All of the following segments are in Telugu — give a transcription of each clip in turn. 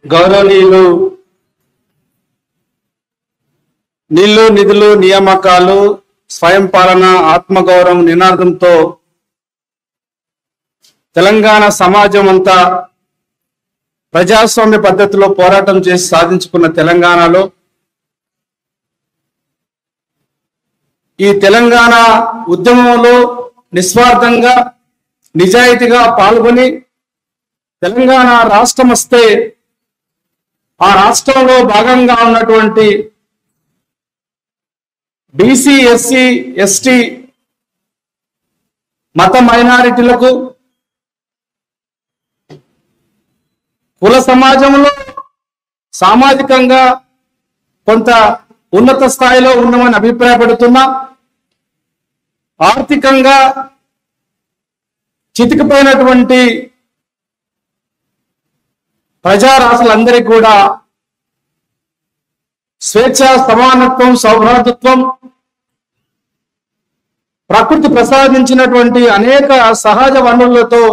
గౌరవనీయులు నీళ్లు నిధులు నియామకాలు స్వయం పాలన ఆత్మగౌరవం నినాదంతో తెలంగాణ సమాజం అంతా ప్రజాస్వామ్య పద్ధతిలో పోరాటం చేసి సాధించుకున్న తెలంగాణలో ఈ తెలంగాణ ఉద్యమంలో నిస్వార్థంగా నిజాయితీగా పాల్గొని తెలంగాణ రాష్ట్రం వస్తే ఆ రాష్ట్రంలో భాగంగా ఉన్నటువంటి బీసీ ఎస్సీ ఎస్టీ మత మైనారిటీలకు కుల సమాజంలో సామాజికంగా కొంత ఉన్నత స్థాయిలో ఉన్నామని అభిప్రాయపడుతున్నా, ఆర్థికంగా చితికిపోయినటువంటి ప్రజారాశులందరికీ కూడా స్వేచ్ఛ, సమానత్వం, సౌభ్రాతృత్వం, ప్రకృతి ప్రసాదించినటువంటి అనేక సహజ వనరులతో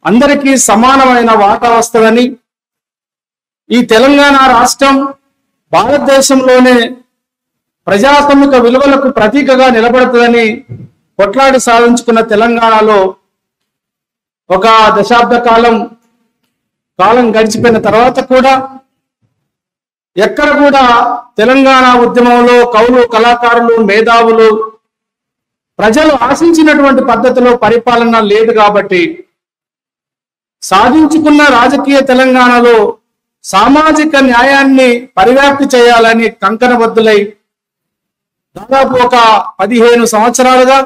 అందరికీ సమానమైన వాటా వస్తుందని, ఈ తెలంగాణ రాష్ట్రం భారతదేశంలోనే ప్రజాస్వామిక విలువలకు ప్రతీకగా నిలబడుతుందని కొట్లాడి సాధించుకున్న తెలంగాణలో ఒక దశాబ్ద కాలం గడిచిపోయిన తర్వాత కూడా ఎక్కడ కూడా తెలంగాణ ఉద్యమంలో కవులు, కళాకారులు, మేధావులు, ప్రజలు ఆశించినటువంటి పద్ధతిలో పరిపాలన లేదు. కాబట్టి సాధించుకున్న రాజకీయ తెలంగాణలో సామాజిక న్యాయాన్ని పరివ్యాప్తి చేయాలని కంకణబద్ధులై దాదాపు ఒక 15 సంవత్సరాలుగా,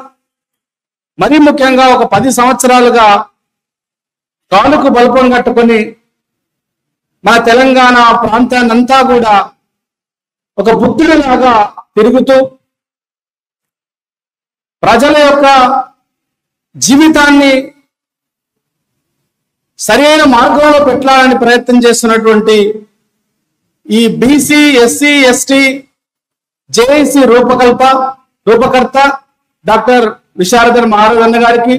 మరీ ముఖ్యంగా ఒక 10 సంవత్సరాలుగా కాలుకు బల్పం కట్టుకొని మన తెలంగాణ ప్రాంతాన్నంతా కూడా ఒక బుద్ధుడిలాగా తిరుగుతూ ప్రజల యొక్క జీవితాన్ని సరైన మార్గంలో పెట్టాలని ప్రయత్నం చేస్తున్నటువంటి ఈ బీసీ ఎస్సీ ఎస్టీ జేఏసీ రూపకర్త డాక్టర్ విశారదన్ మహారాజన్న గారికి,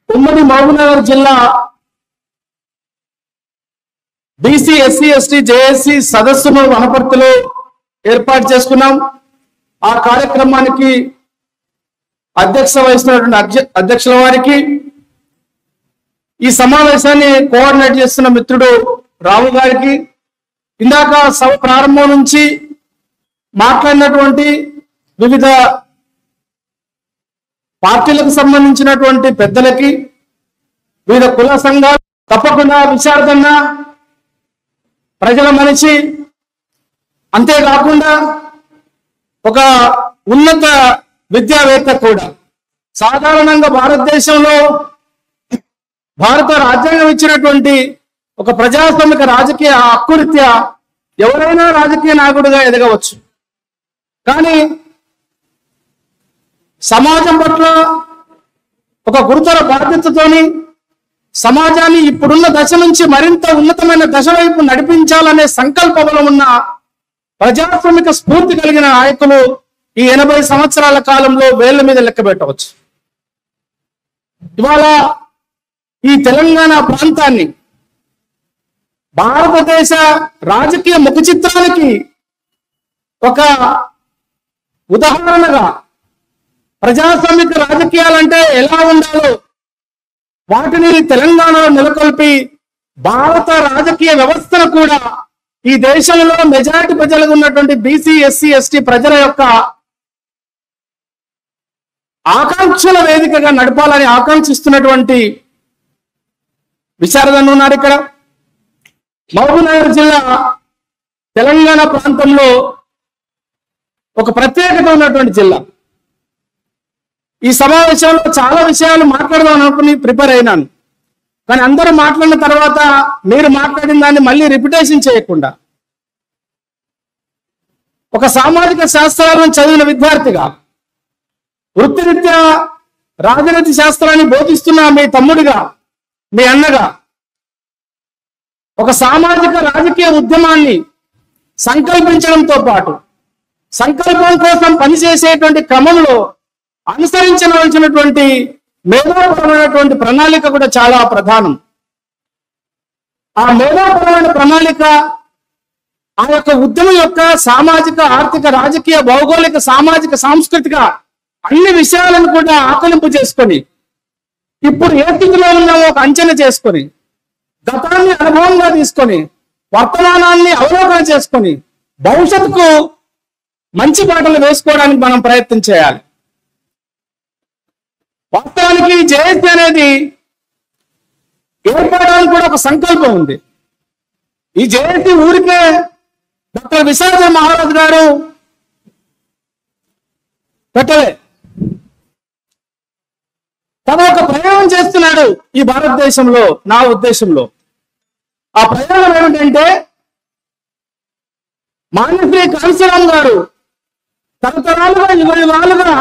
ఉమ్మడి మహబూబ్నగర్ జిల్లా బీసీ ఎస్సీ ఎస్టీ జేఏసీ సదస్సును వనపర్తిలో ఏర్పాటు చేసుకున్నాం. ఆ కార్యక్రమానికి అధ్యక్షత వహిస్తున్నటువంటి అధ్యక్షుల వారికి, ఈ సమావేశాన్ని కోఆర్డినేట్ చేస్తున్న మిత్రుడు రావు గారికి, ఇందాక సభ ప్రారంభం నుంచి మాట్లాడినటువంటి వివిధ పార్టీలకు సంబంధించినటువంటి పెద్దలకి, వివిధ కుల సంఘాలు, తప్పకుండా విశారదన్న ప్రజల మనిషి, అంతేకాకుండా ఒక ఉన్నత విద్యావేత్త కూడా. సాధారణంగా భారతదేశంలో భారత రాజ్యాంగం ఇచ్చినటువంటి ఒక ప్రజాస్వామిక రాజకీయ హక్కురీత్యా ఎవరైనా రాజకీయ నాయకుడిగా ఎదగవచ్చు. కానీ సమాజం పట్ల ఒక గురుతర బాధ్యతతోని సమాజాన్ని ఇప్పుడున్న దశ నుంచి మరింత ఉన్నతమైన దశ వైపు నడిపించాలనే సంకల్పంలో ఉన్న ప్రజాస్వామిక స్ఫూర్తి కలిగిన నాయకులు ఈ 80 సంవత్సరాల కాలంలో వేళ్ల మీద లెక్క పెట్టవచ్చు. ఇవాళ ఈ తెలంగాణ ప్రాంతాన్ని భారతదేశ రాజకీయ ముఖ చిత్రానికి ఒక ఉదాహరణగా ప్రజాస్వామిక రాజకీయాలంటే ఎలా ఉండాలో వాటిని తెలంగాణలో నెలకొల్పి భారత రాజకీయ వ్యవస్థను కూడా ఈ దేశంలో మెజారిటీ ప్రజలకు ఉన్నటువంటి బీసీ ఎస్సీ ఎస్టీ ప్రజల యొక్క ఆకాంక్షల వేదికగా నడపాలని ఆకాంక్షిస్తున్నటువంటి విశారదన్ ఉన్నారు. ఇక్కడ మహబూబ్నగర్ జిల్లా తెలంగాణ ప్రాంతంలో ఒక ప్రత్యేకత ఉన్నటువంటి జిల్లా. ఈ సమావేశంలో చాలా విషయాలు మాట్లాడదాం అనుకుని ప్రిపేర్ అయినాను. కానీ అందరూ మాట్లాడిన తర్వాత మీరు మాట్లాడిన దాన్ని మళ్ళీ రిపిటేషన్ చేయకుండా ఒక సామాజిక శాస్త్రాలను చదివిన విద్యార్థిగా, వృత్తిరీత్యా రాజనీతి శాస్త్రాన్ని బోధిస్తున్న మీ తమ్ముడిగా, మీ అన్నగా ఒక సామాజిక రాజకీయ ఉద్యమాన్ని సంకల్పించడంతో పాటు సంకల్పం కోసం పనిచేసేటువంటి క్రమంలో అనుసరించవలసినటువంటి మేధాపరమైనటువంటి ప్రణాళిక కూడా చాలా ప్రధానం. ఆ మేధాపరమైన ప్రణాళిక ఆ యొక్క ఉద్యమం యొక్క సామాజిక, ఆర్థిక, రాజకీయ, భౌగోళిక, సామాజిక, సాంస్కృతిక అన్ని విషయాలను కూడా ఆకలింపు చేసుకొని ఇప్పుడు ఏ స్థితిలో ఉన్నామో ఒక అంచనా చేసుకొని గతాన్ని అనుభవంగా తీసుకొని వర్తమానాన్ని అవలోకన చేసుకొని భవిష్యత్తుకు మంచి బాటలు వేసుకోవడానికి మనం ప్రయత్నం చేయాలి. వాస్తవానికి జేఏసీ అనేది ఏర్పడడానికి కూడా ఒక సంకల్పం ఉంది. ఈ జేఏసీ ఊరికే డాక్టర్ విశారద మహారాజ్ గారు పెట్టలే, తన ఒక ప్రయోగం చేస్తున్నాడు ఈ భారతదేశంలో. నా ఉద్దేశంలో ఆ ప్రయోగం ఏమిటంటే, మాన్యశ్రీ కాంశీరామ్ గారు తరతరాలుగా యుగాలుగా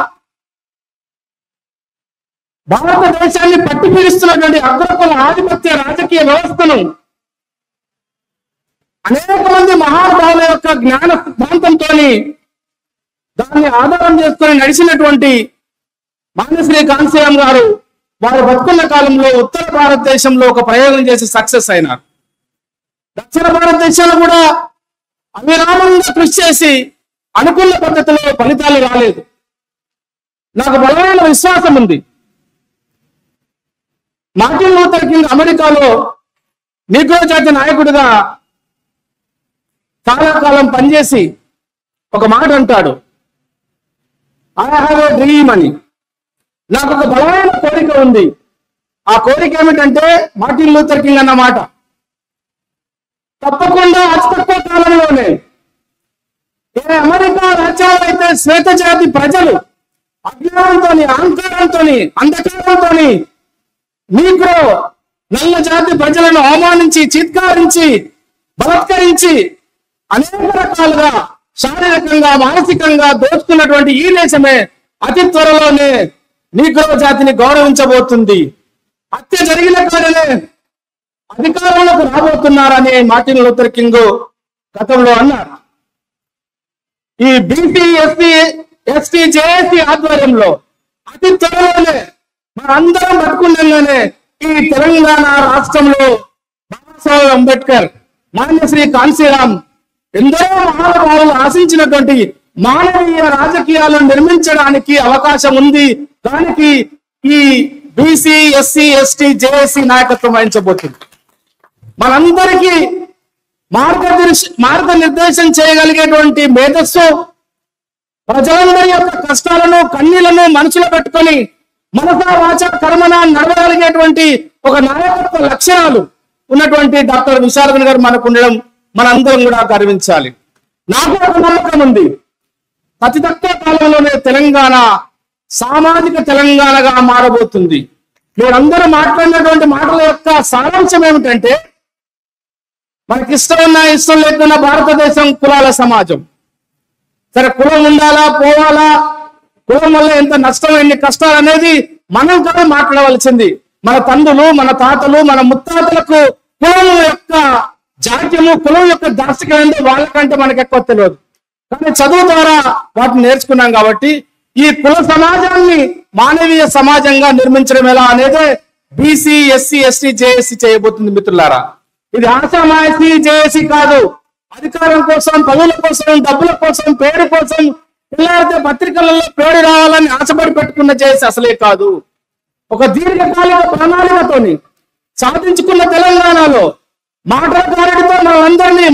భారతదేశాన్ని పట్టి పీడిస్తున్నటువంటి అగ్రకుల ఆధిపత్య రాజకీయ వ్యవస్థను అనేక మంది మహానుభావుల యొక్క జ్ఞాన సిద్ధాంతంతో దాన్ని ఆధారం చేసుకొని నడిచినటువంటి మాన్యశ్రీ కాంశీరామ్ గారు వారు బతుకున్న కాలంలో ఉత్తర భారతదేశంలో ఒక ప్రయోగం చేసి సక్సెస్ అయినారు. దక్షిణ భారతదేశంలో కూడా అవిరామంగా కృషి చేసి అనుకున్న పద్ధతిలో ఫలితాలు రాలేదు. నాకు బలమైన విశ్వాసం ఉంది, మార్టిన్ లూథర్ కింగ్ అమెరికాలో నీగ్రో జాతి నాయకుడిగా చాలా కాలం పనిచేసి ఒక మాట అంటాడు, ఐ హావ్ ఏ డ్రీమ్ అని. నాకు ఒక బలమైన కోరిక ఉంది. ఆ కోరిక ఏమిటంటే మార్టిన్ లూథర్ కింగ్ అన్న మాట, తప్పకుండా అతి తక్కువ కాలంలోనే ఏ అమెరికా రాజ్యాలు అయితే శ్వేత జాతి ప్రజలు అజ్ఞానంతో, అహంకారంతో, అంధకారంతో నీగ్రో నల్ల జాతి ప్రజలను అవమానించి, చీత్కారించి, బలత్కరించి అనేక రకాలుగా శారీరకంగా, మానసికంగా దోచుకున్నటువంటి ఈ దేశమే అతి త్వరలోనే నీగ్రో జాతిని గౌరవించబోతుంది. హత్య జరిగిన కాడనే అధికారంలోకి రాబోతున్నారని మార్టిన్ లూథర్ కింగ్ గతంలో అన్నారు. ఈ బీసీ, ఎస్సీ, ఎస్టీ, జేఏసీ ఆధ్వర్యంలో అతి త్వరలోనే మనందరం బతుకుండగానే ఈ తెలంగాణ రాష్ట్రంలో బాబాసాహెబ్ అంబేద్కర్, మాన్యశ్రీ కాంశీరామ్ ఎందరో మహానుభావులు ఆశించినటువంటి మానవీయ రాజకీయాలను నిర్మించడానికి అవకాశం ఉంది. దానికి ఈ బీసీ, ఎస్సీ, ఎస్టీ, జేఏసీ నాయకత్వం వహించబోతుంది. మనందరికీ మార్గనిర్దేశం చేయగలిగేటువంటి మేధస్సు, ప్రజలందరి యొక్క కష్టాలను, కన్నీళ్లను మనసులో పెట్టుకొని మనసా వాచ కర్మన నడవగలిగేటువంటి ఒక నాయకత్వ లక్షణాలు ఉన్నటువంటి డాక్టర్ విశారదన్ గారు మనకు ఉండడం మనందరం కూడా గర్వించాలి. నాకు ఒక నమ్మకం ఉంది, అతి తక్కువ కాలంలోనే తెలంగాణ సామాజిక తెలంగాణగా మారబోతుంది. మీరందరూ మాట్లాడినటువంటి మాటల యొక్క సారాంశం ఏమిటంటే, మనకి ఇష్టం ఉన్నా ఇష్టం లేకున్నా భారతదేశం కులాల సమాజం. సరే, కులం ఉండాలా పోవాలా, కులం వల్ల ఎంత నష్టం, ఎన్ని కష్టాలు అనేది మనం కూడా మాట్లాడవలసింది. మన తండ్రులు, మన తాతలు, మన ముత్తాతలకు కులం యొక్క జాత్యము, కులం యొక్క దార్శికం ఏంటో వాళ్ళకంటే మనకు ఎక్కువ తెలియదు. కానీ చదువు ద్వారా వాటిని నేర్చుకున్నాం. కాబట్టి ఈ కుల సమాజాన్ని మానవీయ సమాజంగా నిర్మించడం ఎలా అనేదే బీసీ, ఎస్సీ, ఎస్టీ, జేఏసీ చేయబోతుంది. మిత్రులారా, ఇది ఆశామాయసీ జేఏసీ కాదు. అధికారం కోసం, పదవుల కోసం, డబ్బుల కోసం, పేరు కోసం, పిల్లలతో పత్రికలలో పేరు రావాలని ఆశపడి పెట్టుకున్న జేఏసీ అసలే కాదు. ఒక దీర్ఘకాలిక ప్రణాళికతోని సాధించుకున్న తెలంగాణలో మాటల కారడితో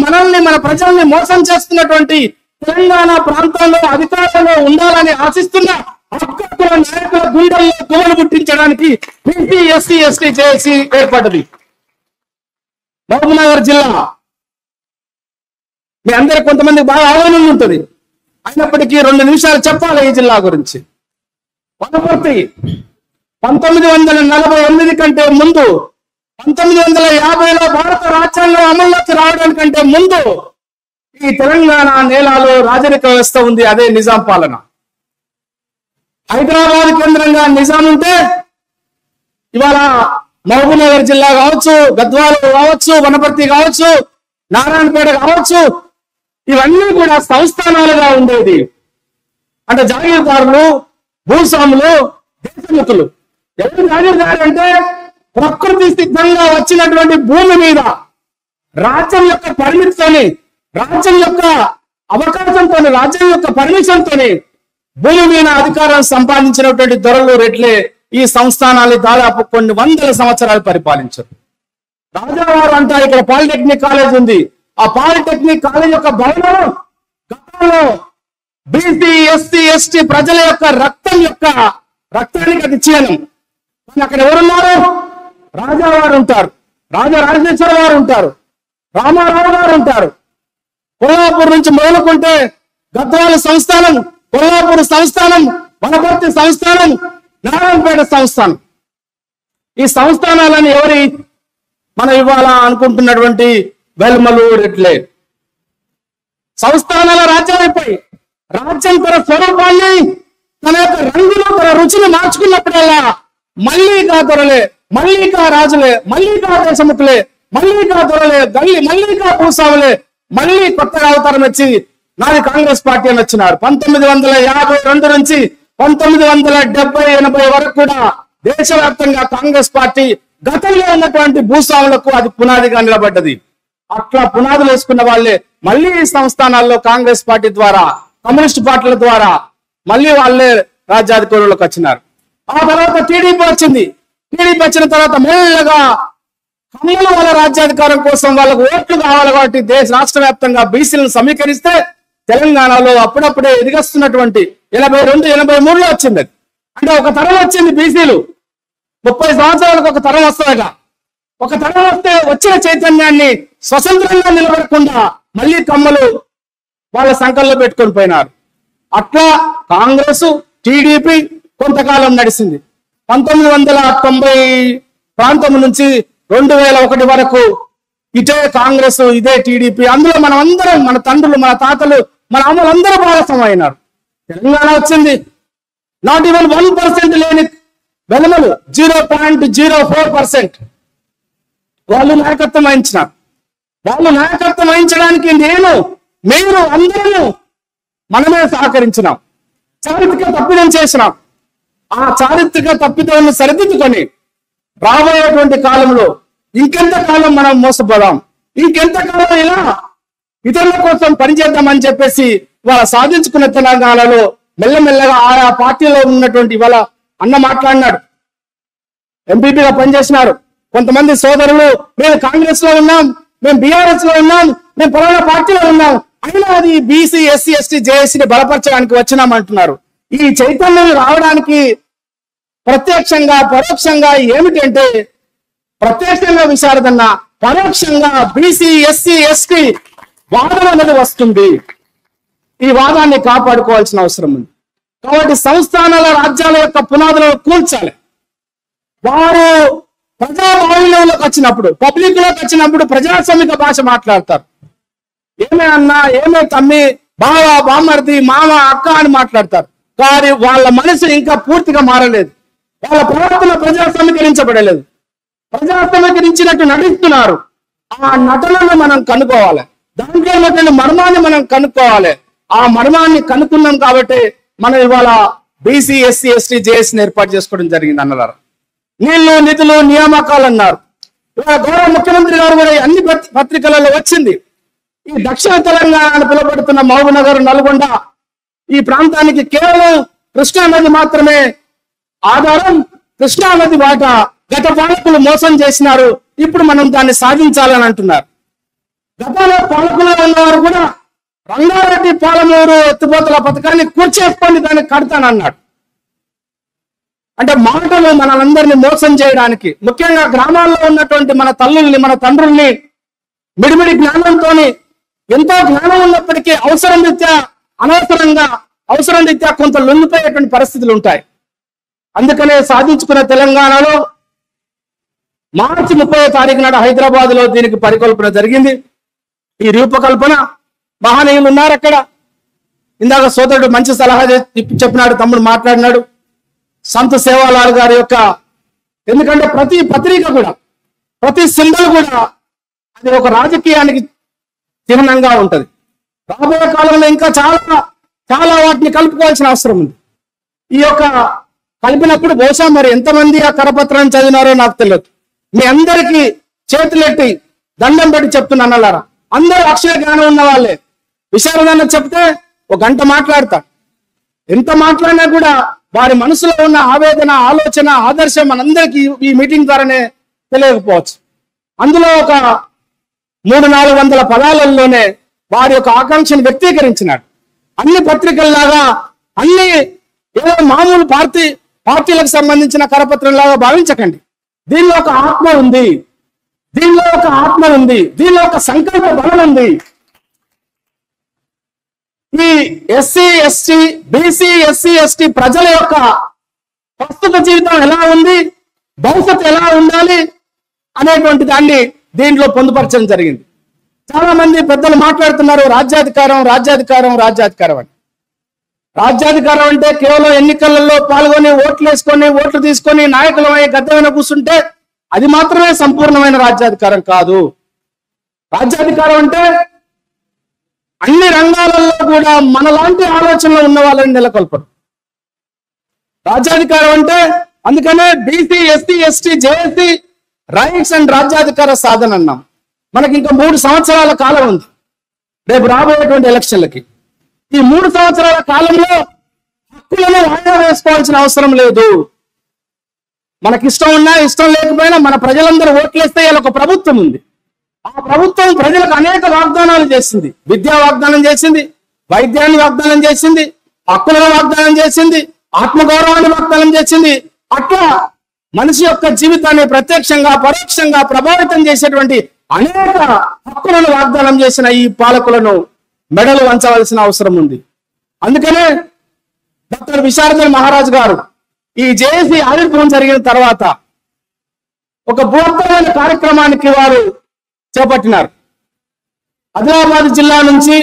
మనల్ని మన ప్రజల్ని మోసం చేస్తున్నటువంటి తెలంగాణ ప్రాంతంలో అధికారంలో ఉండాలని ఆశిస్తున్న అక్కకుల నాయకుల గుండెల్లో దువలు పుట్టించడానికి బీసీ, ఎస్సీ, ఎస్టీ, జేఏసీ ఏర్పడ్డది. మహబూబ్నగర్ జిల్లా మీ అందరికి కొంతమంది బాగా అవగాహన ఉంటుంది. అయినప్పటికీ 2 నిమిషాలు చెప్పాలి ఈ జిల్లా గురించి. వనపర్తి 1948 కంటే ముందు, 1950లో భారత రాజ్యాంగం అమల్లోకి రావడానికంటే ముందు ఈ తెలంగాణ నేలలో రాజరిక వ్యవస్థ ఉంది. అదే నిజాం పాలన. హైదరాబాద్ కేంద్రంగా నిజాం ఉంటే ఇవాళ మహబూబ్నగర్ జిల్లా కావచ్చు, గద్వాల కావచ్చు, వనపర్తి కావచ్చు, నారాయణపేట కావచ్చు, ఇవన్నీ కూడా సంస్థానాలుగా ఉండేది. అంటే జాగీర్దారులు భూస్వాములు, దేశముఖులు. ఎవరు రాజుగారంటే ప్రకృతి సిద్ధంగా వచ్చినటువంటి భూమి మీద రాజ్యం యొక్క పరిమితితోని, రాజ్యం యొక్క అవకాశంతో, రాజ్యం యొక్క పర్మిషన్తోని భూమి మీద అధికారం సంపాదించినటువంటి దొరలు రెట్లే ఈ సంస్థానాలు దాదాపు కొన్ని వందల సంవత్సరాలు పరిపాలించారు. రాజావారు అంటారు, ఇక్కడ పాలిటెక్నిక్ కాలేజ్ ఉంది. ఆ పాలిటెక్నిక్ కాలేజ్ యొక్క భవనం గతంలో బీసీ, ఎస్సీ, ఎస్టీ ప్రజల యొక్క రక్తానికి అది చిహ్నం. అక్కడ ఎవరున్నారు? రాజావారు ఉంటారు, రాజరాజేశ్వర వారు ఉంటారు, రామారావు గారు ఉంటారు. కొల్లాపూర్ నుంచి మొదలుకుంటే గద్వాల సంస్థానం, కొల్లాపూర్ సంస్థానం, వనపర్తి సంస్థానం, నారాయణపేట సంస్థానం. ఈ సంస్థానాలను ఎవరి మనం ఇవ్వాలా అనుకుంటున్నటువంటి వెల్మలు, రెడ్లే. సంస్థానాల రాజ్యాలపై రాజ్యం తన స్వరూపాన్ని, తన యొక్క రంగులు, తన రుచిని మార్చుకున్నప్పుడల్లా మల్లికా దొరలే, మల్లికా రాజులే, మల్లికా దేశముఖులే, మల్లికా దొరలే, మల్లికా భూస్వాములే మళ్ళీ కొత్తగా అవతారం వచ్చి నాది కాంగ్రెస్ పార్టీ అని వచ్చినారు. 1952 నుంచి 1970-80 వరకు కూడా దేశవ్యాప్తంగా కాంగ్రెస్ పార్టీ గతంలో ఉన్నటువంటి భూస్వాములకు అది పునాదిగా నిలబడ్డది. అట్లా పునాదులు వేసుకున్న వాళ్ళే మళ్ళీ ఈ సంస్థానాల్లో కాంగ్రెస్ పార్టీ ద్వారా, కమ్యూనిస్ట్ పార్టీల ద్వారా మళ్ళీ వాళ్ళే రాజ్యాధికారులకు వచ్చినారు. ఆ తర్వాత టీడీపీ వచ్చింది. టీడీపీ వచ్చిన తర్వాత మెల్లగా కమ్యూల వాళ్ళ రాజ్యాధికారం కోసం వాళ్ళకు ఓట్లు కావాలి కాబట్టి రాష్ట్ర వ్యాప్తంగా బీసీలను సమీకరిస్తే తెలంగాణలో అప్పుడప్పుడే ఎదిగస్తున్నటువంటి 82-83లో వచ్చింది. అంటే ఒక తరం వచ్చింది. బీసీలు 30 సంవత్సరాలకు ఒక తరం వస్తాయట. ఒక తరం వస్తే వచ్చిన చైతన్యాన్ని స్వతంత్రంగా నిలబడకుండా మళ్ళీ కమ్మలు వాళ్ళ సంకల్లో పెట్టుకొని పోయినారు. అట్లా కాంగ్రెస్, టీడీపీ కొంతకాలం నడిచింది. 1990 ప్రాంతం నుంచి 2001 వరకు ఇటే కాంగ్రెస్, ఇదే టీడీపీ. అందులో మనం అందరం, మన తండ్రులు, మన తాతలు, మన అమ్మలు అందరూ భాగస్వామైనారు. తెలంగాణ వచ్చింది. నాట్ ఈవెన్ 1% లేని వెలుమలు 0.04% వాళ్ళు నాయకత్వం వహించినారు. వాళ్ళు నాయకత్వం వహించడానికి మీరు అందరూ మనమే సహకరించినాం. చారిత్రక తప్పిదం చేసినాం. ఆ చారిత్రక తప్పిదాన్ని సరిదిద్దుకొని రాబోయేటువంటి కాలంలో ఇంకెంత కాలం మనం మోసపోదాం, ఇంకెంత కాలం ఇలా ఇతరుల కోసం పనిచేద్దామని చెప్పేసి వాళ్ళ సాధించుకున్న తెలంగాణలో మెల్లమెల్లగా ఆయా పార్టీలో ఉన్నటువంటి ఇవాళ అన్న మాట్లాడినాడు, ఎంపీపీగా పనిచేసినారు. కొంతమంది సోదరులు మేము కాంగ్రెస్ లో ఉన్నాం, మేము బీఆర్ఎస్ లో ఉన్నాం, మేము పలానా పార్టీలో ఉన్నాం, అయినా అది బీసీ, ఎస్సీ, ఎస్టీ, జేఏసీని బలపరచడానికి వచ్చినామంటున్నారు. ఈ చైతన్యం రావడానికి ప్రత్యక్షంగా పరోక్షంగా ఏమిటంటే, ప్రత్యక్షంగా విశారదన్న, పరోక్షంగా బీసీ, ఎస్సీ, ఎస్టీ వాదం అనేది వస్తుంది. ఈ వాదాన్ని కాపాడుకోవాల్సిన అవసరం ఉంది. కాబట్టి సంస్థానాల రాజ్యాల యొక్క పునాదులను కూల్చాలి. వారు ప్రజాబాహుల్యంలోకి వచ్చినప్పుడు, పబ్లిక్ లోకి వచ్చినప్పుడు ప్రజాస్వామిక భాష మాట్లాడతారు. ఏమే అన్నా, ఏమే తమ్మి, బావ, బామ్మర్ది, మామ, అక్క అని మాట్లాడతారు. కానీ వాళ్ళ మనసు ఇంకా పూర్తిగా మారలేదు. వాళ్ళ ప్రవర్తన ప్రజాస్వామీకరించబడలేదు. ప్రజాస్వామీకరించినట్టు నటిస్తున్నారు. ఆ నటనను మనం కనుక్కోవాలి. దాంట్లో ఉన్నటువంటి మర్మాన్ని మనం కనుక్కోవాలి. ఆ మర్మాన్ని కనుక్కున్నాం కాబట్టి మనం ఇవాళ బీసీ, ఎస్సీ, ఎస్టీ, జేఏసీని ఏర్పాటు చేసుకోవడం జరిగింది అన్నారు. నీళ్లు, నిధులు, నియామకాలు అన్నారు. ఇవాళ గౌరవ ముఖ్యమంత్రి గారు కూడా అన్ని పత్రికలలో వచ్చింది. ఈ దక్షిణ తెలంగాణ అని పిలువబడుతున్న మహబూబ్నగర్, నల్గొండ ఈ ప్రాంతానికి కేవలం కృష్ణా నది మాత్రమే ఆధారం. కృష్ణా నది వాటా గత పాలకులు మోసం చేసినారు. ఇప్పుడు మనం దాన్ని సాధించాలని అంటున్నారు. గతంలో పాలకులు ఉన్నవారు కూడా రంగారెడ్డి, పాలమూరు ఎత్తిపోతల పథకాన్ని కూర్చేసుకొని దాన్ని కడతానన్నాడు. అంటే మాటలు మనందరినీ మోసం చేయడానికి, ముఖ్యంగా గ్రామాల్లో ఉన్నటువంటి మన తల్లుల్ని, మన తండ్రుల్ని మిడిమిడి జ్ఞానంతో, ఎంతో జ్ఞానం ఉన్నప్పటికీ అవసరం రీత్యా, అనవసరంగా అవసరం రీత్యా కొంత లొంగిపోయేటువంటి పరిస్థితులు ఉంటాయి. అందుకనే సాధించుకున్న తెలంగాణలో మార్చి 30వ తారీఖు నాడు హైదరాబాద్ లో దీనికి పరికల్పన జరిగింది. ఈ రూపకల్పన మహనీయులు ఉన్నారు అక్కడ. ఇందాక సోదరుడు మంచి సలహా చెప్పినాడు, తమ్ముడు మాట్లాడినాడు. సంత్ సేవాలాల్ గారి యొక్క, ఎందుకంటే ప్రతి పత్రిక కూడా, ప్రతి సింబల్ కూడా అది ఒక రాజకీయానికి చిహ్నంగా ఉంటది. రాబోయే కాలంలో ఇంకా చాలా చాలా వాటిని కలుపుకోవాల్సిన అవసరం ఉంది. ఈ యొక్క కలిపినప్పుడు బహుశా మరి ఎంతమంది ఆ కరపత్రాన్ని చదివినారో నాకు తెలియదు. మీ అందరికీ చేతులెట్టి దండం పెట్టి చెప్తున్నాను అన్నారా, అందరూ అక్షర జ్ఞానం ఉన్న వాళ్ళే. విశారదన్న చెప్తే ఒక గంట మాట్లాడతా, ఎంత మాట్లాడినా కూడా వారి మనసులో ఉన్న ఆవేదన, ఆలోచన, ఆదర్శం మనందరికీ ఈ మీటింగ్ ద్వారానే తెలియకపోవచ్చు. అందులో ఒక 300-400 పదాలలోనే వారి యొక్క ఆకాంక్షను వ్యక్తీకరించినాడు. అన్ని పత్రికల్లాగా, అన్ని ఏదో మామూలు పార్టీలకు సంబంధించిన కరపత్రంలాగా భావించకండి. దీనిలో ఒక ఆత్మ ఉంది, దీనిలో ఒక ఆత్మ ఉంది, దీనిలో ఒక సంకల్ప బలం ఉంది. ఈ SC ST BC SC ST ప్రజల యొక్క ప్రస్తుత జీవితం ఎలా ఉంది, భవిష్యత్తు ఎలా ఉండాలి అనేటువంటి దాన్ని దీంట్లో పొందుపరచడం జరిగింది. చాలా మంది పెద్దలు మాట్లాడుతున్నారు రాజ్యాధికారం రాజ్యాధికారం రాజ్యాధికారం అని. రాజ్యాధికారం అంటే కేవలం ఎన్నికలలో పాల్గొని ఓట్లు వేసుకొని ఓట్లు తీసుకొని నాయకులు అయ్యే గద్దె మీద కూర్చుంటే అది మాత్రమే సంపూర్ణమైన రాజ్యాధికారం కాదు. రాజ్యాధికారం అంటే అన్ని రంగాలలో కూడా మనలాంటి ఆలోచనలు ఉన్న వాళ్ళని నెలకొల్పడం రాజ్యాధికారం అంటే. అందుకనే BC SC ST JAC rights and రాజ్యాధికార సాధన అన్నాం. మనకి ఇంకా 3 సంవత్సరాల కాలం ఉంది రేపు రాబోయేటువంటి ఎలక్షన్లకి. ఈ 3 సంవత్సరాల కాలంలో హక్కులను వాయిదా వేసుకోవాల్సిన అవసరం లేదు. మనకి ఇష్టం ఉన్నా ఇష్టం లేకపోయినా మన ప్రజలందరూ ఓట్లేస్తే ఒక ప్రభుత్వం ఉంది. ఆ ప్రభుత్వం ప్రజలకు అనేక వాగ్దానాలు చేసింది. విద్యా వాగ్దానం చేసింది, వైద్యాన్ని వాగ్దానం చేసింది, హక్కులను వాగ్దానం చేసింది, ఆత్మగౌరవాన్ని వాగ్దానం చేసింది. అట్లా మనిషి యొక్క జీవితాన్ని ప్రత్యక్షంగా పరోక్షంగా ప్రభావితం చేసేటువంటి అనేక హక్కులను వాగ్దానం చేసిన ఈ పాలకులను మెడలు వంచవలసిన అవసరం ఉంది. అందుకనే డాక్టర్ విశారదన్ మహారాజ్ గారు ఈ జేఏసీ ఆవిర్భావం జరిగిన తర్వాత ఒక బృహత్తరమైన కార్యక్రమానికి వారు చేపట్టినారు. ఆదిలాబాద్ జిల్లా నుంచి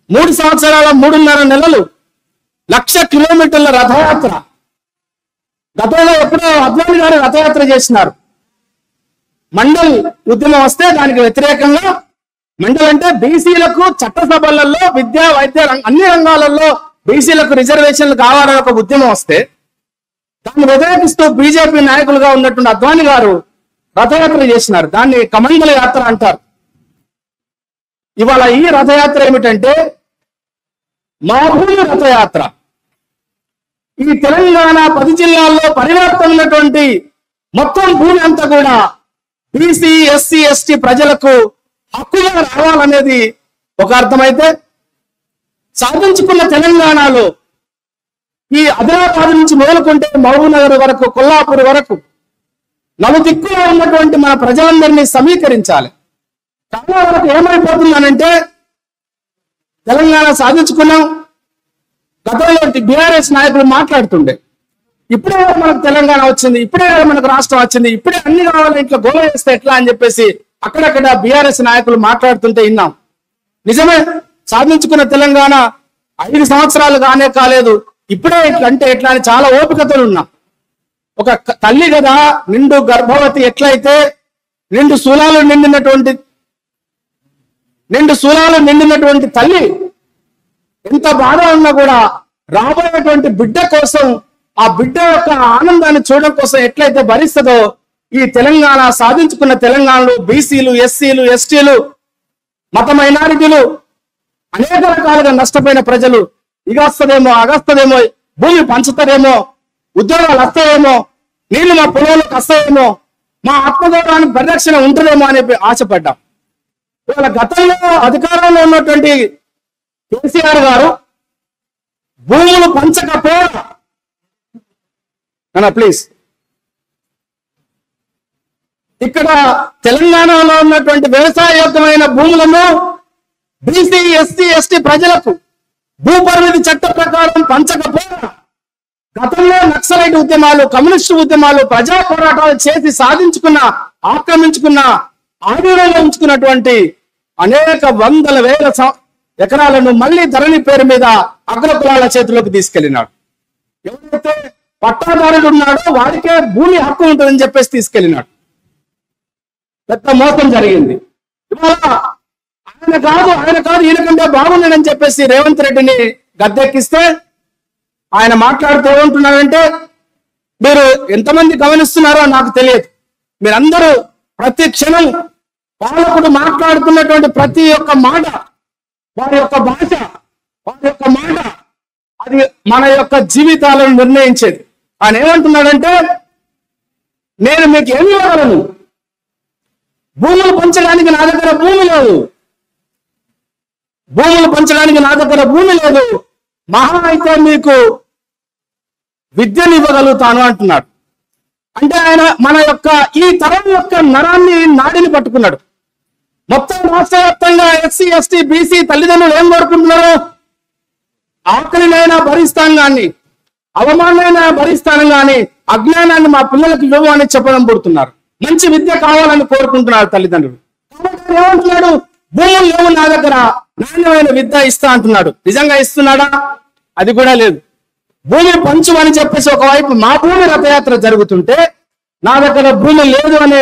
3 సంవత్సరాల 3.5 నెలలు 1,00,000 కిలోమీటర్ల రథయాత్ర. గతంలో ఎప్పుడో అద్వానీ గారు రథయాత్ర చేసినారు. మండల్ ఉద్యమం వస్తే దానికి వ్యతిరేకంగా, మండల్ అంటే బీసీలకు చట్టసభలలో విద్యా వైద్య అన్ని రంగాలలో బీసీలకు రిజర్వేషన్లు కావాలని ఒక ఉద్యమం వస్తే దాన్ని వ్యతిరేకిస్తూ బీజేపీ నాయకులుగా ఉన్నటువంటి అద్వానీ గారు రథయాత్ర చేసినారు. దాన్ని కమండల యాత్ర అంటారు. ఇవాళ ఈ రథయాత్ర ఏమిటంటే మా భూమి రథయాత్ర. ఈ తెలంగాణ 10 జిల్లాల్లో పరివర్తన ఉన్నటువంటి మొత్తం భూమి అంతా కూడా బీసీ ఎస్సీ ఎస్టీ ప్రజలకు హక్కుగా రావాలనేది ఒక అర్థమైతే, సాధించుకున్న తెలంగాణలో ఈ ఆదిలాబాద్ నుంచి మొదలుకుంటే మహబూబ్నగర్ వరకు, కొల్లాపూర్ వరకు నలుదిక్కులో ఉన్నటువంటి మన ప్రజలందరినీ సమీకరించాలి. చాలా వరకు ఏమైపోతుందనంటే తెలంగాణ సాధించుకున్నాం. గతంలో బీఆర్ఎస్ నాయకులు మాట్లాడుతుండే ఇప్పుడే మనకు తెలంగాణ వచ్చింది, ఇప్పుడే మనకు రాష్ట్రం వచ్చింది, ఇప్పుడే అన్ని కావాలి, ఇట్లా గోల చేస్తే ఎట్లా అని చెప్పేసి అక్కడక్కడ బీఆర్ఎస్ నాయకులు మాట్లాడుతుంటే విన్నాం. నిజమే, సాధించుకున్న తెలంగాణ 5 సంవత్సరాలు కానే కాలేదు, ఇప్పుడే ఇట్లా అంటే ఎట్లా అని చాలా ఓపికతో ఉన్నాం. ఒక తల్లి కదా నిండు గర్భవతి ఎట్లయితే నిండు శూలాలు నిండినటువంటి తల్లి ఎంత బాధ ఉన్నా కూడా రాబోయేటువంటి బిడ్డ కోసం, ఆ బిడ్డ యొక్క ఆనందాన్ని చూడడం కోసం ఎట్లయితే భరిస్తుందో, ఈ తెలంగాణ సాధించుకున్న తెలంగాణలో బీసీలు ఎస్సీలు ఎస్టీలు మత మైనారిటీలు అనేక రకాలుగా నష్టపోయిన ప్రజలు ఇగొస్తదేమో అగస్తదేమో, భూమి పంచుతారేమో, ఉద్యోగాలు వస్తాయేమో, నీళ్లు మా పొలంలోకి వస్తాయేమో, మా ఆత్మగౌరవానికి పరిరక్షణ ఉంటుందేమో అని ఆశపడ్డాం. ఇవాళ గతంలో అధికారంలో ఉన్నటువంటి కేసీఆర్ గారు భూములు పంచకపోగా ప్లీజ్ ఇక్కడ తెలంగాణలో ఉన్నటువంటి వ్యవసాయయోగ్యమైన భూములను బీసీ ఎస్సీ ఎస్టీ ప్రజలకు భూపరిమితి చట్ట ప్రకారం పంచకపోగా గతంలో నక్సలైట్ ఉద్యమాలు, కమ్యూనిస్టు ఉద్యమాలు, ప్రజా పోరాటాలు చేసి సాధించుకున్న, ఆక్రమించుకున్న, ఆధీనంలో ఉంచుకున్నటువంటి అనేక వందల వేల ఎకరాలను మళ్ళీ ధరణి పేరు మీద అగ్రకులాల చేతిలోకి తీసుకెళ్లినాడు. ఎవరైతే పట్టాదారుడు ఉన్నాడో వారికే భూమి హక్కు ఉంటుందని చెప్పేసి తీసుకెళ్లినాడు. పెద్ద మోసం జరిగింది. ఇవాళ ఆయన కాదు ఈయనకంటే బాగున్నాడని చెప్పేసి రేవంత్ రెడ్డిని గద్దెక్కిస్తే ఆయన మాట్లాడుతూ ఏమంటున్నారంటే, మీరు ఎంతమంది గమనిస్తున్నారో నాకు తెలియదు, మీరందరూ ప్రతి క్షణం పాలకుడు మాట్లాడుతున్నటువంటి ప్రతి ఒక్క మాట, వారి యొక్క భాష, వారి యొక్క మాట, అది మన యొక్క జీవితాలను నిర్ణయించేది. ఆయన ఏమంటున్నాడంటే, నేను మీకు ఏమి ఇవ్వగలను, భూములు పంచడానికి నా దగ్గర భూమి లేదు, భూములు పంచడానికి నా దగ్గర భూమి లేదు, మహా అయితే మీకు విద్యను ఇవ్వగలుగుతాను అంటున్నాడు. అంటే ఆయన మన యొక్క ఈ తరం యొక్క నరాన్ని, నాడిని పట్టుకున్నాడు. మొత్తం రాష్ట్ర వ్యాప్తంగా ఎస్సీ ఎస్టీ బీసీ తల్లిదండ్రులు ఏం కోరుకుంటున్నారు? ఆకలినైనా భరిస్తాను కానీ, అవమానమైనా భరిస్తాను కానీ, అజ్ఞానాన్ని మా పిల్లలకు ఇవ్వవు అని చెప్పడం పుడుతున్నారు. మంచి విద్య కావాలని కోరుకుంటున్నారు తల్లిదండ్రులు. కాబట్టి ఏమంటున్నాడు? భూములు లేవు నా దగ్గర, నాణ్యమైన విద్య ఇస్తా అంటున్నాడు. నిజంగా ఇస్తున్నాడా? అది కూడా లేదు. భూమి పంచు అని చెప్పేసి ఒకవైపు మా భూమి రథయాత్ర జరుగుతుంటే నా దగ్గర భూమి లేదు అని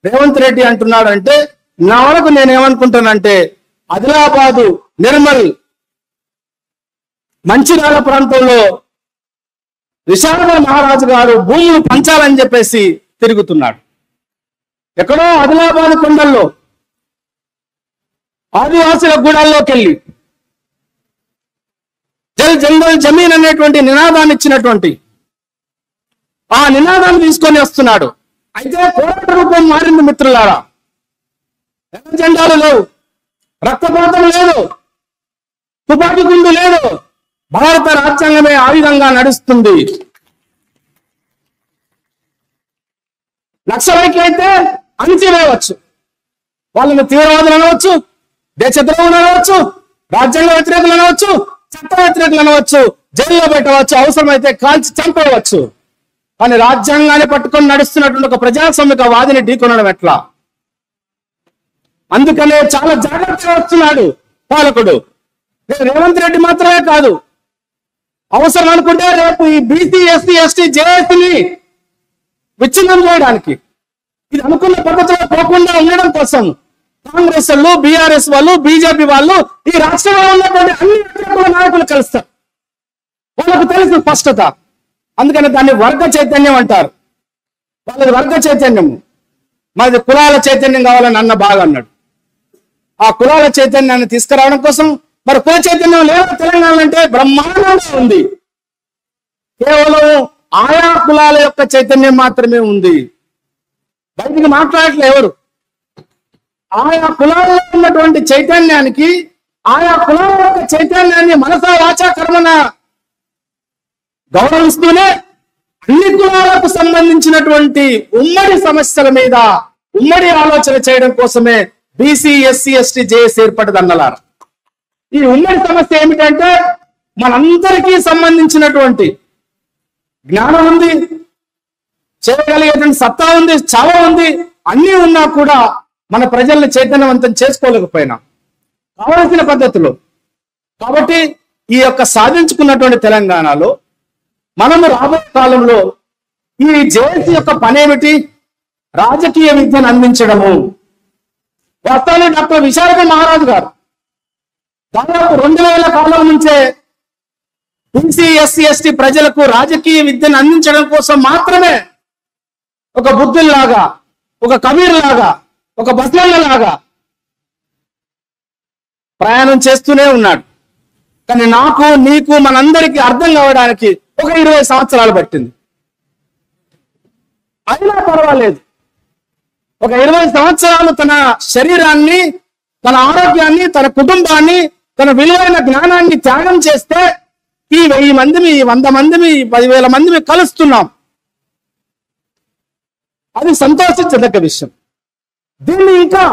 రేవంత్ రెడ్డి అంటున్నాడు. అంటే నా వరకు నేనేమనుకుంటానంటే, ఆదిలాబాదు, నిర్మల్, మంచిర్యాల ప్రాంతంలో విశాఖ మహారాజు గారు భూములు పంచాలని చెప్పేసి తిరుగుతున్నాడు. ఎక్కడో ఆదిలాబాద్ కొండల్లో ఆదివాసుల గూడాల్లోకి వెళ్ళి జల్ జంగల్ జమీన్ అనేటువంటి నినాదాన్ని ఇచ్చినటువంటి ఆ నినాదాన్ని తీసుకొని వస్తున్నాడు. అయితే పోరాట రూపం మారింది మిత్రులారా. ఎర్ర జెండాలు లేవు, రక్తపాతం లేదు, తుపాకీ గుండు లేదు. భారత రాజ్యాంగమే ఆ విధంగా నడుస్తుంది. నక్సలైట్లు అయితే అణిచివేయవచ్చు, వాళ్ళని తీవ్రవాదులు అనవచ్చు, దేశద్రోహులు అనవచ్చు, రాజ్యాంగ వ్యతిరేకులు అనవచ్చు, చట్ట వ్యతిరేకులు అనవచ్చు, జైల్లో పెట్టవచ్చు, అవసరమైతే కాల్చి చంపవచ్చు. కానీ రాజ్యాంగాన్ని పట్టుకొని నడుస్తున్నటువంటి ఒక ప్రజాస్వామిక వాదిని ఢీకొనడం ఎట్లా? అందుకనే చాలా జాగ్రత్తగా వస్తున్నాడు పాలకుడు. రేవంత్ రెడ్డి మాత్రమే కాదు, అవసరం అనుకుంటే రేపు ఈ బీసీ ఎస్సీ ఎస్టీ జేఏసీని విచ్ఛిన్నం చేయడానికి, ఇది అనుకున్న పద్ధతిలో పోకుండా ఉండడం కోసం కాంగ్రెస్ వాళ్ళు, బీఆర్ఎస్ వాళ్ళు, బీజేపీ వాళ్ళు ఈ రాష్ట్రంలో ఉన్నటువంటి అన్ని వ్యతిరేక నాయకులు కలుస్తారు. వాళ్ళకు తెలుసు స్పష్టత. అందుకని దాన్ని వర్గ చైతన్యం అంటారు. వాళ్ళది వర్గ చైతన్యం, మాది కులాల చైతన్యం కావాలని అన్న బాగా అన్నాడు. ఆ కులాల చైతన్యాన్ని తీసుకురావడం కోసం మరి కుల చైతన్యం లేదు తెలంగాణ అంటే బ్రహ్మాండంగా ఉంది. కేవలం ఆయా కులాల యొక్క చైతన్యం మాత్రమే ఉంది, బయటికి మాట్లాడట్లే ఎవరు. ఆయా కులాల్లో ఉన్నటువంటి చైతన్యానికి, ఆయా కులాల యొక్క చైతన్యాన్ని మనసా వాచా కర్మన గౌరవిస్తూనే అన్ని కులాలకు సంబంధించినటువంటి ఉమ్మడి సమస్యల మీద ఉమ్మడి ఆలోచన చేయడం కోసమే బీసీ ఎస్సీ ఎస్టీ జేఏసీ ఏర్పడదన్నలారు. ఈ ఉమ్మడి సమస్య ఏమిటంటే, మనందరికీ సంబంధించినటువంటి జ్ఞానం ఉంది, చేయగలిగేటువంటి సత్తా ఉంది, చావ ఉంది, అన్నీ ఉన్నా కూడా మన ప్రజల్ని చైతన్యవంతం చేసుకోలేకపోయినా కావలసిన పద్ధతిలో. కాబట్టి ఈ యొక్క సాధించుకున్నటువంటి తెలంగాణలో మనము రాబోయే కాలంలో ఈ జేఏసీ యొక్క పనేమిటి? రాజకీయ విద్యను అందించడము. వాస్తవానికి డాక్టర్ విశాఖ మహారాజు గారు దాదాపు 2000 కాలం నుంచే బీసీ ఎస్సీ ఎస్టీ ప్రజలకు రాజకీయ విద్యను అందించడం కోసం మాత్రమే ఒక బుద్ధుల్లాగా, ఒక కబీర్ లాగా, ఒక బస్లన్న లాగా ప్రయాణం చేస్తూనే ఉన్నాడు. కానీ నాకు, నీకు, మనందరికీ అర్థం కావడానికి ఒక 20 సంవత్సరాలు పట్టింది. అయినా పర్వాలేదు, ఒక 20 సంవత్సరాలు తన శరీరాన్ని, తన ఆరోగ్యాన్ని, తన కుటుంబాన్ని, తన విలువైన జ్ఞానాన్ని త్యాగం చేస్తే ఈ 1000 మందిని, 100 మందిని, 10,000 మందిని కలుస్తున్నాం. అది సంతోషించదగ్గ విషయం. దీన్ని ఇంకా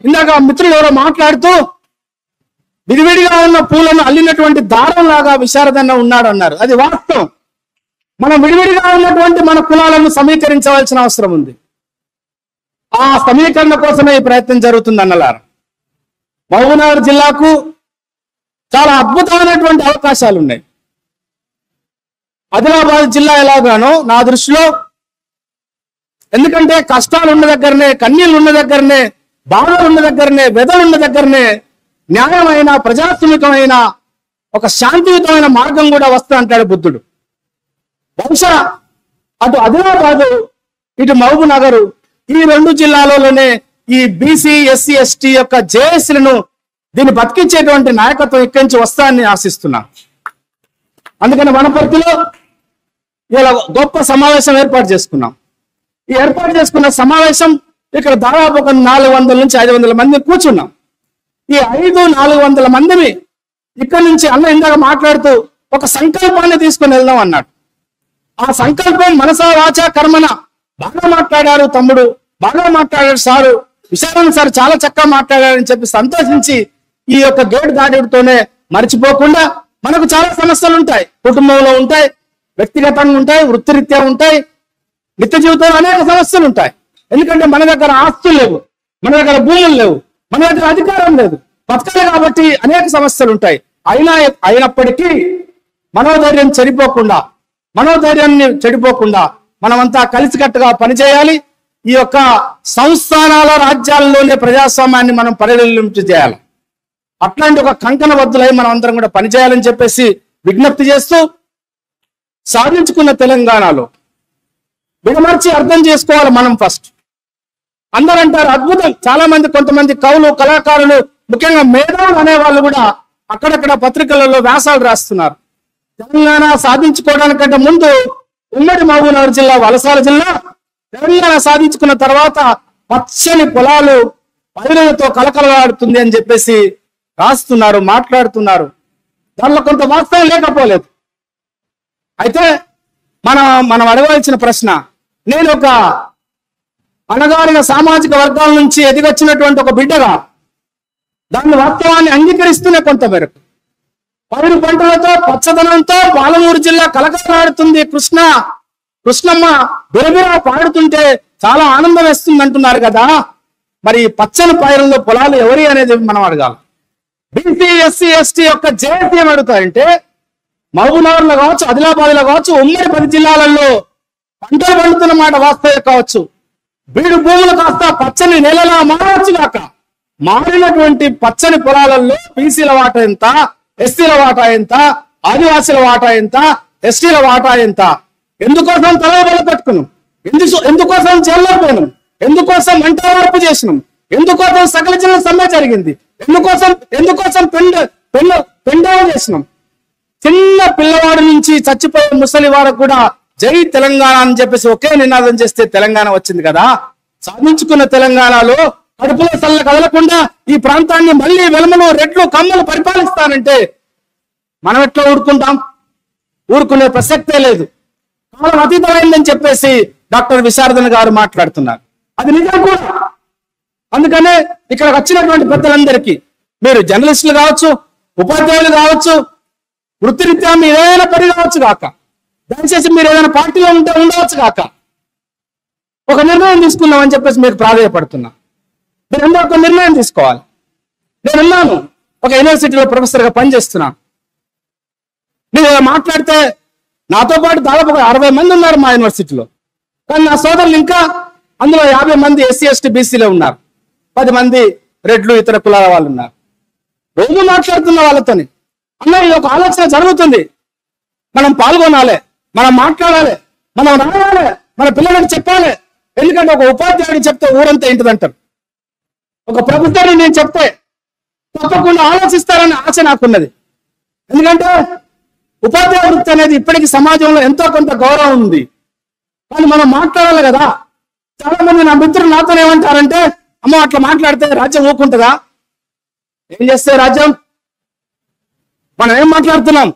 ఇందాక మిత్రులు ఎవరో మాట్లాడుతూ విడివిడిగా ఉన్న పూలను అల్లినటువంటి దారం లాగా విశారదన్న ఉన్నాడు అన్నారు. అది వాస్తవం. మనం విడివిడిగా ఉన్నటువంటి మన కులాలను సమీకరించవలసిన అవసరం ఉంది. ఆ సమీకరణ కోసమే ఈ ప్రయత్నం జరుగుతుంది అన్నలారు. మహబూబ్నగర్ జిల్లాకు చాలా అద్భుతమైనటువంటి అవకాశాలు ఉన్నాయి. ఆదిలాబాద్ జిల్లా ఎలాగానో నా దృష్టిలో, ఎందుకంటే కష్టాలు ఉన్న దగ్గరనే, కన్నీళ్ళు ఉన్న దగ్గరనే, బాధలు ఉన్న దగ్గరనే, వెదలు ఉన్న దగ్గరనే న్యాయమైన, ప్రజాస్వామికమైన ఒక శాంతియుతమైన మార్గం కూడా వస్తా అంటాడు బుద్ధుడు. బహుశా అటు ఆదిలాబాదు ఇటు మహబూబ్ నగర్ ఈ 2 జిల్లాలలోనే ఈ బీసీ ఎస్సీ ఎస్టీ యొక్క జేఏసీలను దీన్ని బతికించేటువంటి నాయకత్వం ఇక్కడి నుంచి వస్తానని ఆశిస్తున్నాను. అందుకని వనపర్తిలో ఇలా గొప్ప సమావేశం ఏర్పాటు చేసుకున్నాం. ఈ ఏర్పాటు చేసుకున్న సమావేశం ఇక్కడ దాదాపు ఒక 400 నుంచి 500 మంది కూర్చున్నాం. ఈ 400 మందిని ఇక్కడి నుంచి అన్న ఇందాక మాట్లాడుతూ ఒక సంకల్పాన్ని తీసుకుని వెళ్దాం అన్నాడు. ఆ సంకల్పం మనసా వాచా కర్మన బాగా మాట్లాడారు తమ్ముడు, బాగా మాట్లాడారు సారు, విశారణ సార్ చాలా చక్కగా మాట్లాడారని చెప్పి సంతోషించి ఈ యొక్క గేట్ దాటితోనే మర్చిపోకుండా మనకు చాలా సమస్యలు ఉంటాయి, కుటుంబంలో ఉంటాయి, వ్యక్తిగతంగా ఉంటాయి, వృత్తిరీత్యా ఉంటాయి, నిత్య జీవితంలో అనేక సమస్యలు ఉంటాయి. ఎందుకంటే మన దగ్గర ఆస్తులు లేవు, మన దగ్గర భూములు లేవు, మన దగ్గర అధికారం లేదు, బతకాలి కాబట్టి అనేక సమస్యలు ఉంటాయి. అయినప్పటికీ మనోధైర్యాన్ని చెడిపోకుండా మనమంతా కలిసికట్టుగా పనిచేయాలి. ఈ యొక్క సంస్థానాల రాజ్యాల్లోనే ప్రజాస్వామ్యాన్ని మనం పరిగణించి చేయాలి. అట్లాంటి ఒక కంకణబద్ధులై మనం అందరం కూడా పనిచేయాలని చెప్పేసి విజ్ఞప్తి చేస్తూ, సాధించుకున్న తెలంగాణలో విడమర్చి అర్థం చేసుకోవాలి మనం ఫస్ట్. అందరూ అంటారు అద్భుతం, చాలా మంది కొంతమంది కవులు కళాకారులు ముఖ్యంగా మేధావులు అనే వాళ్ళు కూడా అక్కడక్కడ పత్రికలలో వ్యాసాలు రాస్తున్నారు. తెలంగాణ సాధించుకోవడానికంటే ముందు ఉమ్మడి మహబూబ్నగర్ జిల్లా వలసాల జిల్లా తెలంగాణ సాధించుకున్న తర్వాత పచ్చని పొలాలు పైరులతో కలకలలాడుతుంది అని చెప్పేసి రాస్తున్నారు, మాట్లాడుతున్నారు. దానిలో కొంత వాస్తవం లేకపోలేదు. అయితే మనం అడగవలసిన ప్రశ్న, నేను ఒక అణగారిన సామాజిక వర్గాల నుంచి ఎదిగొచ్చినటువంటి ఒక బిడ్డగా దాని వాస్తవాన్ని అంగీకరిస్తూనే కొంతమేరకు పైరు పంటలతో పచ్చదనంతో పాలమూరు జిల్లా కలకలాడుతుంది, కృష్ణమ్మ బిరబిరా పాడుతుంటే చాలా ఆనందం వేస్తుంది అంటున్నారు కదా. మరి పచ్చని పైరుల్లో పొలాలు ఎవరి అనేది మనం అడగాలి. బీసీ ఎస్సీ ఎస్టీ యొక్క జేఏసీ ఏం అడుగుతారంటే, మహబూబ్నగర్ లో కావచ్చు, ఆదిలాబాద్ లో కావచ్చు, ఉమ్మడి 10 జిల్లాలలో పంటలు పండుతున్న మాట వాస్తవే కావచ్చు. బీడు భూములు కాస్త పచ్చని నేలలా మారవచ్చు కాక, మారినటువంటి పచ్చని పొలాలలో బీసీల వాటా ఎంత, ఎస్సీల వాటా ఎంత, ఆదివాసీల వాటా ఎంత, ఎస్టీల వాటా ఎంత? ఎందుకోసం తలబల పెట్టుకున్నాం, ఎందుకోసం జైల్లో పోయినాం, ఎందుకోసం మంట మార్పు చేసినాం, ఎందుకోసం సకల జిల్లా సమ్మె జరిగింది, ఎందుకోసం పెండాలు చేసినాం. చిన్న పిల్లవాడి నుంచి చచ్చిపోయే ముసలి వారికి కూడా జై తెలంగాణ అని చెప్పేసి ఒకే నినాదం చేస్తే తెలంగాణ వచ్చింది కదా. సాధించుకున్న తెలంగాణలో కడుపులో చల్ల కదలకుండా ఈ ప్రాంతాన్ని మళ్ళీ వెలమలు రెడ్లు కమ్మలు పరిపాలిస్తానంటే మనం ఎట్లా ఊరుకుంటాం? ఊరుకునే ప్రసక్తే లేదు. కాలం అతీతమైందని చెప్పేసి డాక్టర్ విశారదన్ గారు మాట్లాడుతున్నారు. అది నిజం కూడా. అందుకనే ఇక్కడ వచ్చినటువంటి పెద్దలందరికీ, మీరు జర్నలిస్టులు కావచ్చు, ఉపాధ్యాయులు కావచ్చు, వృత్తిరీత్యా మీరు ఏదైనా పని కావచ్చు కాక, దయచేసి మీరు ఏదైనా పార్టీలో ఉండవచ్చు కాక, ఒక నిర్ణయం తీసుకుందామని చెప్పేసి మీకు ప్రాధాన్యపడుతున్నా. మీరు అందరూ ఒక నిర్ణయం తీసుకోవాలి. నేనున్నాను, ఒక యూనివర్సిటీలో ప్రొఫెసర్గా పనిచేస్తున్నాను. నేను మాట్లాడితే నాతో పాటు దాదాపు 60 మంది ఉన్నారు మా యూనివర్సిటీలో. కానీ నా సోదరులు ఇంకా అందులో 50 మంది ఎస్సీ ఎస్టీ బీసీలో ఉన్నారు, 10 మంది రెడ్లు ఇతర కులాల వాళ్ళు ఉన్నారు. రోజు మాట్లాడుతున్న వాళ్ళతోని అన్న ఈ ఒక ఆలోచన జరుగుతుంది, మనం పాల్గొనాలి, మనం మాట్లాడాలి, మనం రాయాలి, మన పిల్లలకు చెప్పాలి. ఎందుకంటే ఒక ఉపాధ్యాయుడు చెప్తే ఊరంతా ఇంటిదంటారు, ఒక ప్రభుత్వాన్ని నేను చెప్తే తప్పకుండా ఆలోచిస్తారనే ఆశ నాకున్నది. ఎందుకంటే ఉపాధ్యాయ వృత్తి అనేది ఇప్పటికీ సమాజంలో ఎంతో కొంత గౌరవం ఉంది, కానీ మనం మాట్లాడాలి కదా. చాలా మంది నా మిత్రులు నాతో ఏమంటారంటే, అమ్మ అట్లా మాట్లాడితే రాజ్యం ఊరుకుంటుందా? ఏం చేస్తే రాజ్యం? మనం ఏం మాట్లాడుతున్నాం?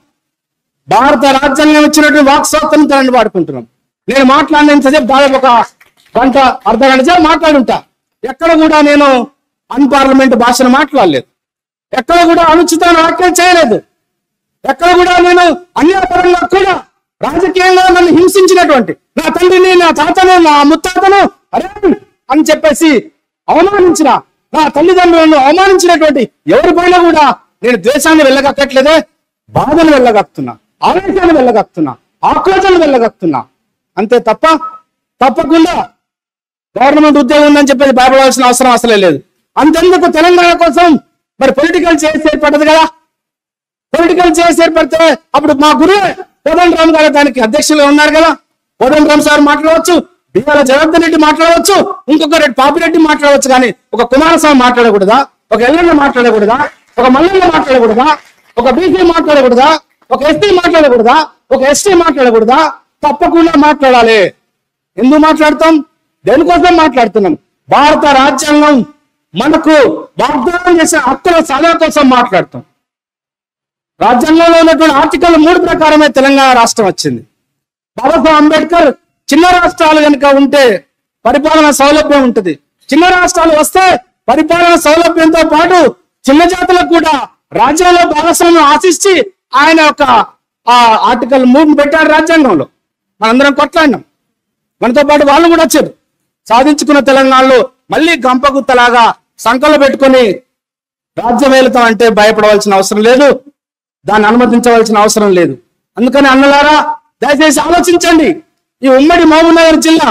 భారత రాజ్యాంగం ఇచ్చినటువంటి వాక్ స్వాతంత్రాన్ని వాడుకుంటున్నాం. నేను మాట్లాడినంతసేపు దాదాపు ఒక గంట అర్ధగంట సేపు మాట్లాడుంటా. ఎక్కడ కూడా నేను అన్పార్లమెంట్ భాషను మాట్లాడలేదు, ఎక్కడ కూడా అనుచితమైన వ్యాఖ్యలు చేయలేదు, ఎక్కడ కూడా నేను అన్యాయపరంగా కూడా రాజకీయంగా నన్ను హింసించినటువంటి నా తండ్రిని, నా తాతను, నా ముత్తాతను అరే అని చెప్పేసి అవమానించిన, నా తల్లిదండ్రులను అవమానించినటువంటి ఎవరి పైన కూడా నేను ద్వేషాన్ని వెళ్ళగక్కట్లేదే, బాధను వెళ్ళగక్కుతున్నా, ఆవేశాన్ని వెళ్ళగక్కుతున్నా, ఆక్రోశాన్ని వెళ్ళగక్కుతున్నా. అంతే తప్ప తప్పకుండా గవర్నమెంట్ ఉద్యోగం ఉందని చెప్పేసి భయపడాల్సిన అవసరం అసలే లేదు. అంతెందుకు తెలంగాణ కోసం మరి పొలిటికల్ చేసి ఏర్పడ్డది కదా. పొలిటికల్ చేసి ఏర్పడితే అప్పుడు మా గురువే కోదండరామ్ గారు దానికి అధ్యక్షులుగా ఉన్నారు కదా. కోదండరామ్ సార్ మాట్లాడవచ్చు, బియ్యాల జనార్దన్ రెడ్డి మాట్లాడవచ్చు, ఇంకొక రెడ్డి పాపిరెడ్డి మాట్లాడవచ్చు, కానీ ఒక కుమారస్వామి మాట్లాడకూడదా? ఒక ఎల్లన్న మాట్లాడకూడదా? ఒక మల్లన్న మాట్లాడకూడదా? ఒక బీసీ మాట్లాడకూడదా? ఒక ఎస్టీ మాట్లాడకూడదా? ఒక ఎస్టీ మాట్లాడకూడదా? తప్పకుండా మాట్లాడాలి. ఎందుకు మాట్లాడతాం? దేనికోసం మాట్లాడుతున్నాం? భారత రాజ్యాంగం మనకు వాగ్దానం చేసే హక్కుల సాధన కోసం మాట్లాడతాం. రాజ్యాంగంలో ఉన్నటువంటి ఆర్టికల్ 3 ప్రకారమే తెలంగాణ రాష్ట్రం వచ్చింది. బాబాసాహెబ్ అంబేద్కర్ చిన్న రాష్ట్రాలు కనుక ఉంటే పరిపాలన సౌలభ్యం ఉంటుంది, చిన్న రాష్ట్రాలు వస్తే పరిపాలన సౌలభ్యంతో పాటు చిన్న జాతులకు కూడా రాజ్యంలో భాగస్వామ్యం ఆశించి ఆయన ఒక ఆర్టికల్ 3 పెట్టాడు రాజ్యాంగంలో. మనందరం కొట్లాడినాం, మనతో పాటు వాళ్ళు కూడా వచ్చారు. సాధించుకున్న తెలంగాణలో మళ్ళీ గంపగుత్తలాగా సంకలు పెట్టుకొని రాజ్యం వెళతాం అంటే భయపడవలసిన అవసరం లేదు, దాన్ని అనుమతించవలసిన అవసరం లేదు. అందుకని అన్నలారా, దయచేసి ఆలోచించండి. ఈ ఉమ్మడి మహబూబ్నగర్ జిల్లా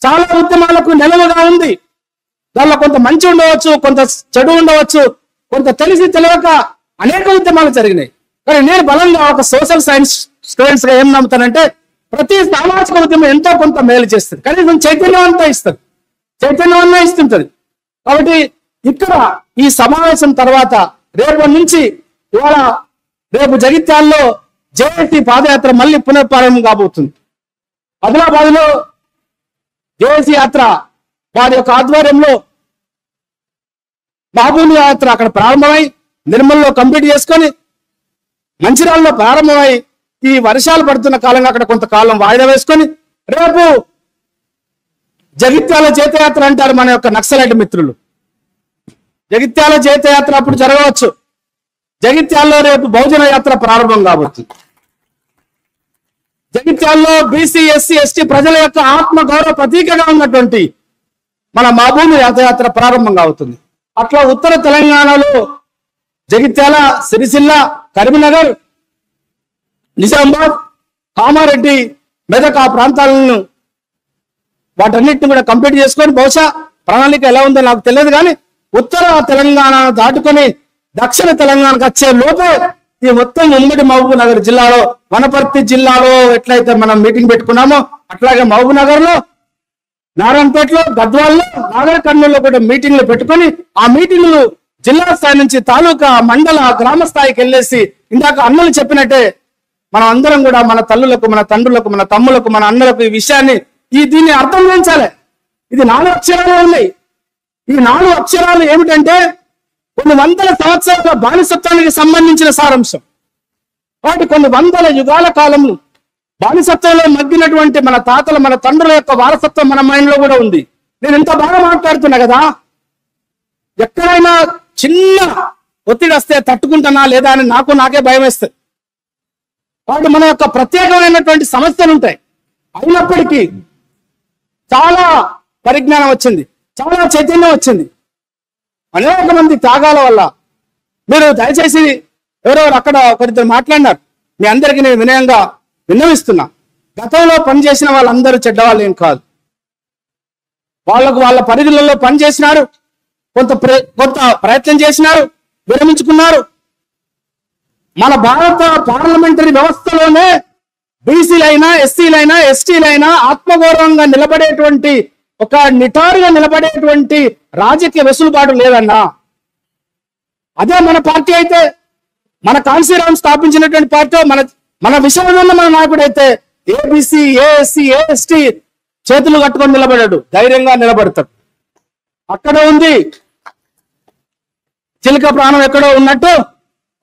చాలా ఉద్యమాలకు నిలవగా ఉంది. దానిలో కొంత మంచి ఉండవచ్చు, కొంత చెడు ఉండవచ్చు, కొంత తెలిసి తెలియక అనేక ఉద్యమాలు జరిగినాయి. కానీ నేను బలంగా ఒక సోషల్ సైన్స్ స్టూడెంట్స్ గా ఏం నమ్ముతానంటే, ప్రతి సామాజిక ఉద్యమం ఎంతో కొంత మేలు చేస్తుంది, కనీసం చైతన్యవంతా ఇస్తుంది, చైతన్యవంతా ఇస్తుంటది. కాబట్టి ఇక్కడ ఈ సమావేశం తర్వాత రేపటి నుంచి ఇవాళ రేపు జగిత్యాల్లో జేఏసీ పాదయాత్ర మళ్ళీ పునఃప్రారంభం కాబోతుంది. ఆదిలాబాద్ లో జేఏసీ యాత్ర వారి యొక్క ఆధ్వర్యంలో మహబూబ్ యాత్ర అక్కడ ప్రారంభమై నిర్మల్లో కంప్లీట్ చేసుకొని మంచిర్యాలలో ప్రారంభమై ఈ వర్షాలు పడుతున్న కాలంగా అక్కడ కొంతకాలం వాయిదా వేసుకొని రేపు జగిత్యాల జైత్యయాత్ర అంటారు మన యొక్క నక్సలైట్ మిత్రులు. జగిత్యాల జైత్యయాత్ర అప్పుడు జరగవచ్చు. జగిత్యాల్లో రేపు బహుజన యాత్ర ప్రారంభం కాబోతుంది. జగిత్యాల్లో బీసీ ఎస్సీ ఎస్టీ ప్రజల యొక్క ఆత్మ గౌరవ ప్రతీకగా ఉన్నటువంటి మన మహబూబ్ యాత్ర ప్రారంభం అవుతుంది. అట్లా ఉత్తర తెలంగాణలో జగిత్యాల, సిరిసిల్ల, కరీంనగర్, నిజామాబాద్, కామారెడ్డి, మెదక్ ఆ ప్రాంతాలను వాటన్నిటిని కూడా కంప్లీట్ చేసుకొని బహుశా ప్రణాళిక ఎలా ఉందో నాకు తెలియదు, కానీ ఉత్తర తెలంగాణ దాటుకొని దక్షిణ తెలంగాణకు వచ్చే లోపే ఈ మొత్తం ఉమ్మడి మహబూబ్ నగర్ జిల్లాలో, వనపర్తి జిల్లాలో ఎట్లయితే మనం మీటింగ్ పెట్టుకున్నామో అట్లాగే మహబూబ్ నగర్ లో, నారాయణపేటలో, గద్వాల్లో, నాగర్ కర్నూలులో కూడా మీటింగ్లు పెట్టుకొని ఆ మీటింగ్లు జిల్లా స్థాయి నుంచి తాలూకా, మండల, గ్రామ స్థాయికి వెళ్ళేసి ఇందాక అన్నలు చెప్పినట్టే మనం అందరం కూడా మన తల్లులకు, మన తండ్రులకు, మన తమ్ములకు, మన అన్నలకు ఈ విషయాన్ని దీన్ని అర్థం చేయించాలి. ఇది 4 అక్షరాలు ఉన్నాయి. ఈ 4 అక్షరాలు ఏమిటంటే కొన్ని వందల సంవత్సరాల బానిసత్వానికి సంబంధించిన సారాంశం. వాటి కొన్ని వందల యుగాల కాలంలో బానిసత్వంలో మగ్గినటువంటి మన తాతల, మన తండ్రుల యొక్క వారసత్వం మన మైండ్ లో కూడా ఉంది. నేను ఎంత బాగా మాట్లాడుతున్నా కదా, ఎక్కడైనా చిన్న ఒత్తిడి వస్తే తట్టుకుంటానా లేదా అని నాకే భయం వేస్తుంది. కాబట్టి మన యొక్క ప్రత్యేకమైనటువంటి సమస్యలు ఉంటాయి. అయినప్పటికీ చాలా పరిజ్ఞానం వచ్చింది, చాలా చైతన్యం వచ్చింది అనేక మంది త్యాగాల వల్ల. మీరు దయచేసి ఎవరెవరు అక్కడ ఒకరిద్దరు మాట్లాడినారు, మీ అందరికీ నేను వినయంగా విన్నవిస్తున్నా. గతంలో పనిచేసిన వాళ్ళందరూ చెడ్డవాళ్ళు ఏం కాదు. వాళ్ళ పరిధులలో పనిచేసినారు, కొంత ప్రయత్నం చేసినారు, విరమించుకున్నారు. మన భారత పార్లమెంటరీ వ్యవస్థలోనే బీసీలైనా, ఎస్సీలైనా, ఎస్టీలైనా ఆత్మగౌరవంగా నిలబడేటువంటి, ఒక నిటారుగా నిలబడేటువంటి రాజకీయ వెసులుబాటు లేదన్నా. అదే మన పార్టీ అయితే, మన కాన్సీరామ్ స్థాపించినటువంటి పార్టీ, మన విషయంలో మన నాయకుడు అయితే ఏబీసీ, ఏఎస్సీ, ఏఎస్టీ చేతులు కట్టుకొని నిలబడాడు, ధైర్యంగా నిలబడతాడు. అక్కడ ఉంది చిలక ప్రాణం ఎక్కడో ఉన్నట్టు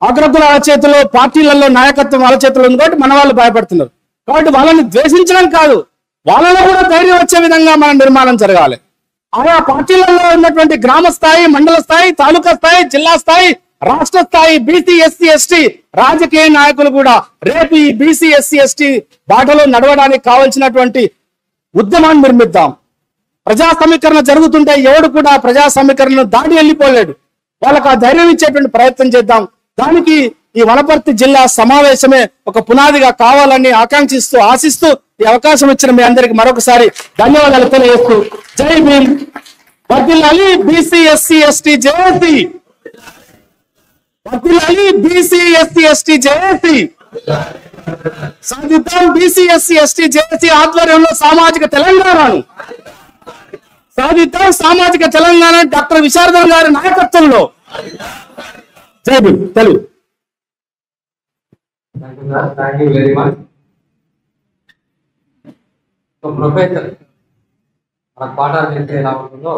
అగ్రకుల చేతిలో, పార్టీలలో నాయకత్వం వాళ్ళ చేతిలో ఉంది కాబట్టి మన వాళ్ళు భయపడుతున్నారు. కాబట్టి వాళ్ళని ద్వేషించడం కాదు, వాళ్ళలో కూడా ధైర్యం వచ్చే విధంగా మన నిర్మాణం జరగాలి. ఆయా పార్టీలలో ఉన్నటువంటి గ్రామ స్థాయి, మండల స్థాయి, తాలూకా స్థాయి, జిల్లా స్థాయి, రాష్ట్ర స్థాయి బీసీ, ఎస్సీ, ఎస్టీ రాజకీయ నాయకులు కూడా రేపు ఈ బీసీ, ఎస్సీ, ఎస్టీ బాటలో నడవడానికి కావాల్సినటువంటి ఉద్యమాన్ని నిర్మిద్దాం. ప్రజా సమీకరణ జరుగుతుంటే ఎవడు కూడా ప్రజా సమీకరణను దాటి వెళ్ళిపోలేడు. వాళ్ళకు ఆ ధైర్యం ఇచ్చేటువంటి ప్రయత్నం చేద్దాం. దానికి ఈ వనపర్తి జిల్లా సమావేశమే ఒక పునాదిగా కావాలని ఆకాంక్షిస్తూ, ఆశిస్తూ ఈ అవకాశం ఇచ్చిన మీ అందరికి మరొకసారి ధన్యవాదాలు తెలియజేస్తూ, జై భీమ్. వర్ధిల్లాలి బీసీ, ఎస్సీ, ఎస్టీ, జేఏసీ. వర్ధిల్లాలి బీసీ ఎస్సీ ఎస్టీ జేఏసీ. సాధిద్దాం బీసీ ఎస్సీ ఎస్టీ జేఏసీ ఆధ్వర్యంలో సామాజిక తెలంగాణను సాధిద్దాం. సామాజిక తెలంగాణ డాక్టర్ విశారదన్ గారి నాయకత్వంలో. Jai Bhim. Telugu. Thank you very much. Professor మన పాఠాలు చేస్తే ఎలా ఉంటుందో